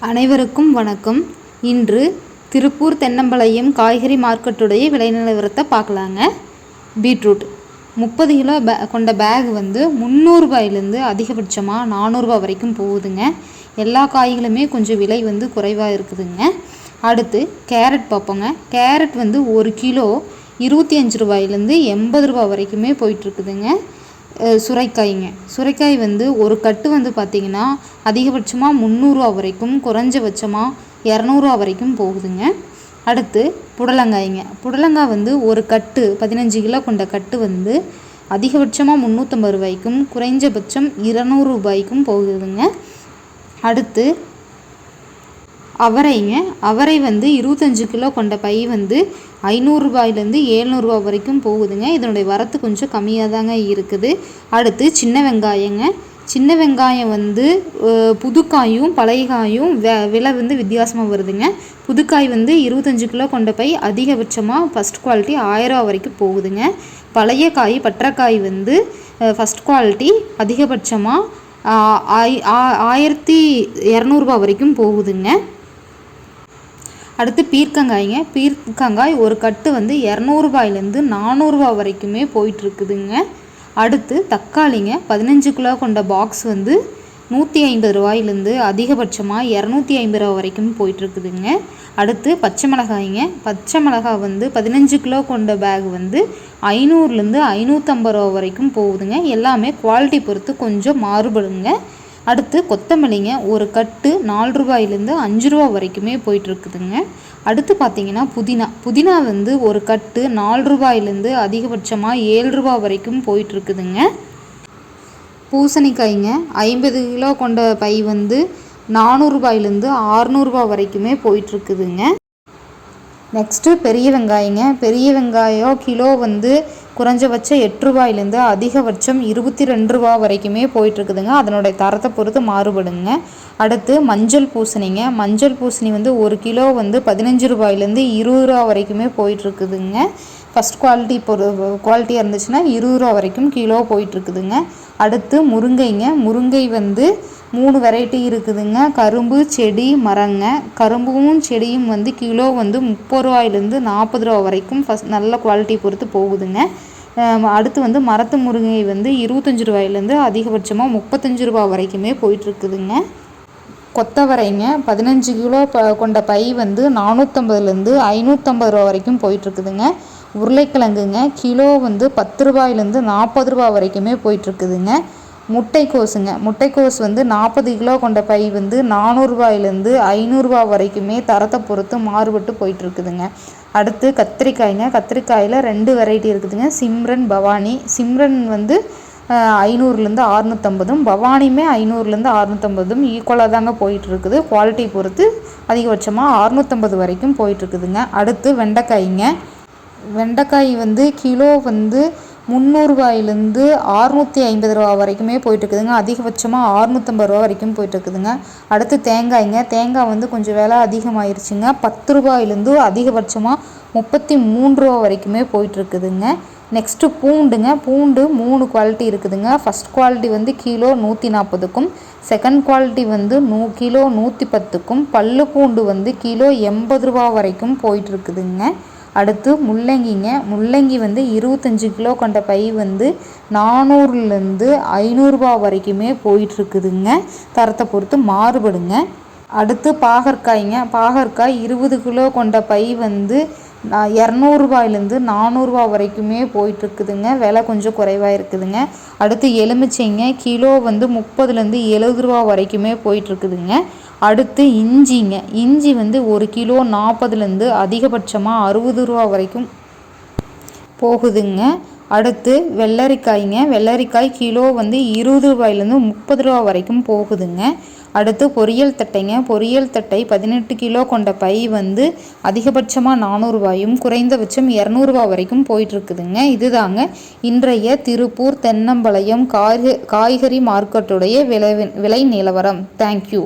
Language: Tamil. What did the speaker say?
அனைவருக்கும் வணக்கம். இன்று திருப்பூர் தென்னம்பாளையம் காய்கறி மார்க்கெட்டுடைய விலை நிலவரத்தை பார்க்கலாங்க. பீட்ரூட் 30 கிலோ கொண்ட பேக் வந்து 300 ரூபாயிலேருந்து அதிகபட்சமாக 400 ரூபா வரைக்கும் போகுதுங்க. எல்லா காய்களுமே கொஞ்சம் விலை வந்து குறைவாக இருக்குதுங்க. அடுத்து கேரட் பார்ப்போங்க. கேரட் வந்து 1 கிலோ 25 ரூபாயிலேருந்து 80 ரூபா வரைக்குமே போயிட்டுருக்குதுங்க. சுரைக்காய்ங்க. சுரைக்காய் வந்து ஒரு கட்டு வந்து பார்த்திங்கன்னா அதிகபட்சமாக 300 ரூபா வரைக்கும், குறைஞ்சபட்சமாக 200 ரூபா வரைக்கும் போகுதுங்க. அடுத்து புடலங்காய்ங்க. புடலங்காய் வந்து ஒரு கட்டு 15 கிலோ கொண்ட கட்டு வந்து அதிகபட்சமாக 350 ரூபாய்க்கும், குறைஞ்சபட்சம் 200 ரூபாய்க்கும் போகுதுங்க. அடுத்து அவரைங்க. அவரை வந்து 25 கிலோ கொண்ட பை வந்து 500 ரூபாயிலேருந்து 700 ரூபா வரைக்கும் போகுதுங்க. இதனுடைய வரத்து கொஞ்சம் கம்மியாக தாங்க இருக்குது. அடுத்து சின்ன வெங்காயங்க. சின்ன வெங்காயம் வந்து புதுக்காயும் பழைய காயும் விலை வந்து வித்தியாசமாக வருதுங்க. புதுக்காய் வந்து 25 கிலோ கொண்ட பை அதிகபட்சமாக ஃபஸ்ட் குவாலிட்டி 1000 ரூபா வரைக்கும் போகுதுங்க. பழைய காய் பற்றைக்காய் வந்து ஃபஸ்ட் குவாலிட்டி அதிகபட்சமாக 1200 ரூபா வரைக்கும் போகுதுங்க. அடுத்து பீர்க்கங்காய்ங்க. பீர்க்கங்காய் ஒரு கட்டு வந்து 200 ரூபாயிலேருந்து 400 ரூபா வரைக்குமே போயிட்டுருக்குதுங்க. அடுத்து தக்காளிங்க. 15 கிலோ கொண்ட பாக்ஸ் வந்து 150 ரூபாயிலேருந்து அதிகபட்சமாக 250 ரூபா வரைக்கும் போயிட்டுருக்குதுங்க. அடுத்து பச்சை மிளகாய்ங்க. பச்சை மிளகாய் வந்து 15 கிலோ கொண்ட பேக் வந்து 500லேருந்து 550 ரூபா வரைக்கும் போகுதுங்க. எல்லாமே குவாலிட்டி பொறுத்து கொஞ்சம் மாறுபடுங்க. அடுத்து கொத்தமல்லிங்க. ஒரு கட்டு 4 ரூபாயிலேருந்து 5 ரூபா வரைக்குமே போயிட்டுருக்குதுங்க. அடுத்து பார்த்திங்கன்னா புதினா வந்து ஒரு கட்டு 4 ரூபாயிலேருந்து அதிகபட்சமாக 7 ரூபா வரைக்கும் போயிட்டுருக்குதுங்க. பூசணிக்காய்ங்க. 50 கிலோ கொண்ட பை வந்து 400 ரூபாயிலேருந்து 600 ரூபா வரைக்குமே போயிட்டுருக்குதுங்க. நெக்ஸ்ட்டு பெரிய வெங்காயங்க. பெரிய வெங்காயம் கிலோ வந்து குறைஞ்சபட்சம் 8 ரூபாயிலேருந்து அதிகபட்சம் 22 ரூபா வரைக்குமே போயிட்டுருக்குதுங்க. அதனுடைய தரத்தை பொறுத்து மாறுபடுங்க. அடுத்து மஞ்சள் பூசணிங்க. மஞ்சள் பூசணி வந்து 1 கிலோ வந்து 15 ரூபாயிலேருந்து 20 ரூபா வரைக்குமே போயிட்டுருக்குதுங்க. ஃபஸ்ட் குவாலிட்டியாக இருந்துச்சுன்னா 20 ரூபா வரைக்கும் கிலோ போயிட்டுருக்குதுங்க. அடுத்து முருங்கைங்க. முருங்கை வந்து 3 வெரைட்டி இருக்குதுங்க. கரும்பு, செடி, மரங்க. கரும்பும் செடியும் வந்து கிலோ வந்து 30 ரூபாயிலேருந்து 40 ரூபா வரைக்கும் நல்ல குவாலிட்டி பொறுத்து போகுதுங்க. அடுத்து வந்து மரத்து முருங்கை வந்து 25 ரூபாயிலேருந்து அதிகபட்சமாக 35 ரூபா வரைக்குமே போயிட்டுருக்குதுங்க. கொத்தவரைங்க. 15 கிலோ கொண்ட பை வந்து 450லேருந்து 550 ரூபா வரைக்கும் போயிட்டுருக்குதுங்க. உருளைக்கிழங்குங்க. கிலோ வந்து 10 ரூபாயிலேருந்து 40 ரூபா வரைக்குமே போயிட்டுருக்குதுங்க. முட்டைக்கோஸுங்க. முட்டைக்கோஸ் வந்து 40 கிலோ கொண்ட பை வந்து 400 ரூபாயிலேருந்து 500 ரூபா வரைக்குமே தரத்தை பொறுத்து மாறுபட்டு போயிட்டுருக்குதுங்க. அடுத்து கத்திரிக்காய்ங்க. கத்திரிக்காயில் 2 வெரைட்டி இருக்குதுங்க. சிம்ரன், பவானி. சிம்ரன் வந்து 500லேருந்து 650, பவானியுமே 500லேருந்து 650 ஈக்குவலாக தாங்க போயிட்டுருக்குது. குவாலிட்டி பொறுத்து அதிகபட்சமாக 650 வரைக்கும் போயிட்டுருக்குதுங்க. அடுத்து வெண்டைக்காய்ங்க. வெண்டைக்காய் வந்து கிலோ வந்து 300 ரூபாயிலேருந்து 650 ரூபா வரைக்குமே போயிட்டுருக்குதுங்க. அதிகபட்சமாக 650 ரூபா வரைக்கும் போயிட்டுருக்குதுங்க. அடுத்து தேங்காய்ங்க. தேங்காய் வந்து கொஞ்சம் விலை அதிகமாகிருச்சுங்க. 10 ரூபாயிலேருந்து அதிகபட்சமாக 33 ரூபா வரைக்குமே போயிட்டுருக்குதுங்க. நெக்ஸ்ட்டு பூண்டுங்க. பூண்டு 3 குவாலிட்டி இருக்குதுங்க. ஃபஸ்ட் குவாலிட்டி வந்து கிலோ 140க்கும், செகண்ட் குவாலிட்டி வந்து கிலோ 110க்கும், பல்லு பூண்டு வந்து கிலோ 80 ரூபா வரைக்கும் போயிட்டுருக்குதுங்க. அடுத்து முள்ளங்கிங்க. முள்ளங்கி வந்து 25 கிலோ கொண்ட பை வந்து 400லேருந்து 500 ரூபா வரைக்குமே போயிட்டுருக்குதுங்க. தரத்தை பொறுத்து மாறுபடுங்க. அடுத்து பாகற்காய்ங்க. பாகற்காய் 20 கிலோ கொண்ட பை வந்து 200 ரூபாயிலேருந்து 400 ரூபா வரைக்குமே போயிட்டுருக்குதுங்க. விலை கொஞ்சம் குறைவாக இருக்குதுங்க. அடுத்து எலுமிச்சைங்க. கிலோ வந்து 30லேருந்து 70 ரூபா வரைக்குமே போயிட்டுருக்குதுங்க. அடுத்து இஞ்சிங்க. இஞ்சி வந்து 1 கிலோ 40லேருந்து அதிகபட்சமாக 60 ரூபா வரைக்கும் போகுதுங்க. அடுத்து வெள்ளரிக்காய்ங்க. வெள்ளரிக்காய் கிலோ வந்து 20 ரூபாயிலேருந்து 30 ரூபா வரைக்கும் போகுதுங்க. அடுத்து பொரியல் தட்டைங்க. பொரியல் தட்டை 18 கிலோ கொண்ட பை வந்து அதிகபட்சமாக 400 ரூபாயும், குறைந்தபட்சம் 200 ரூபா வரைக்கும் போயிட்டுருக்குதுங்க. இதுதாங்க இன்றைய திருப்பூர் தென்னம்பாளையம் காய்கறி மார்க்கெட்டுடைய விலை நிலவரம். தேங்க்யூ.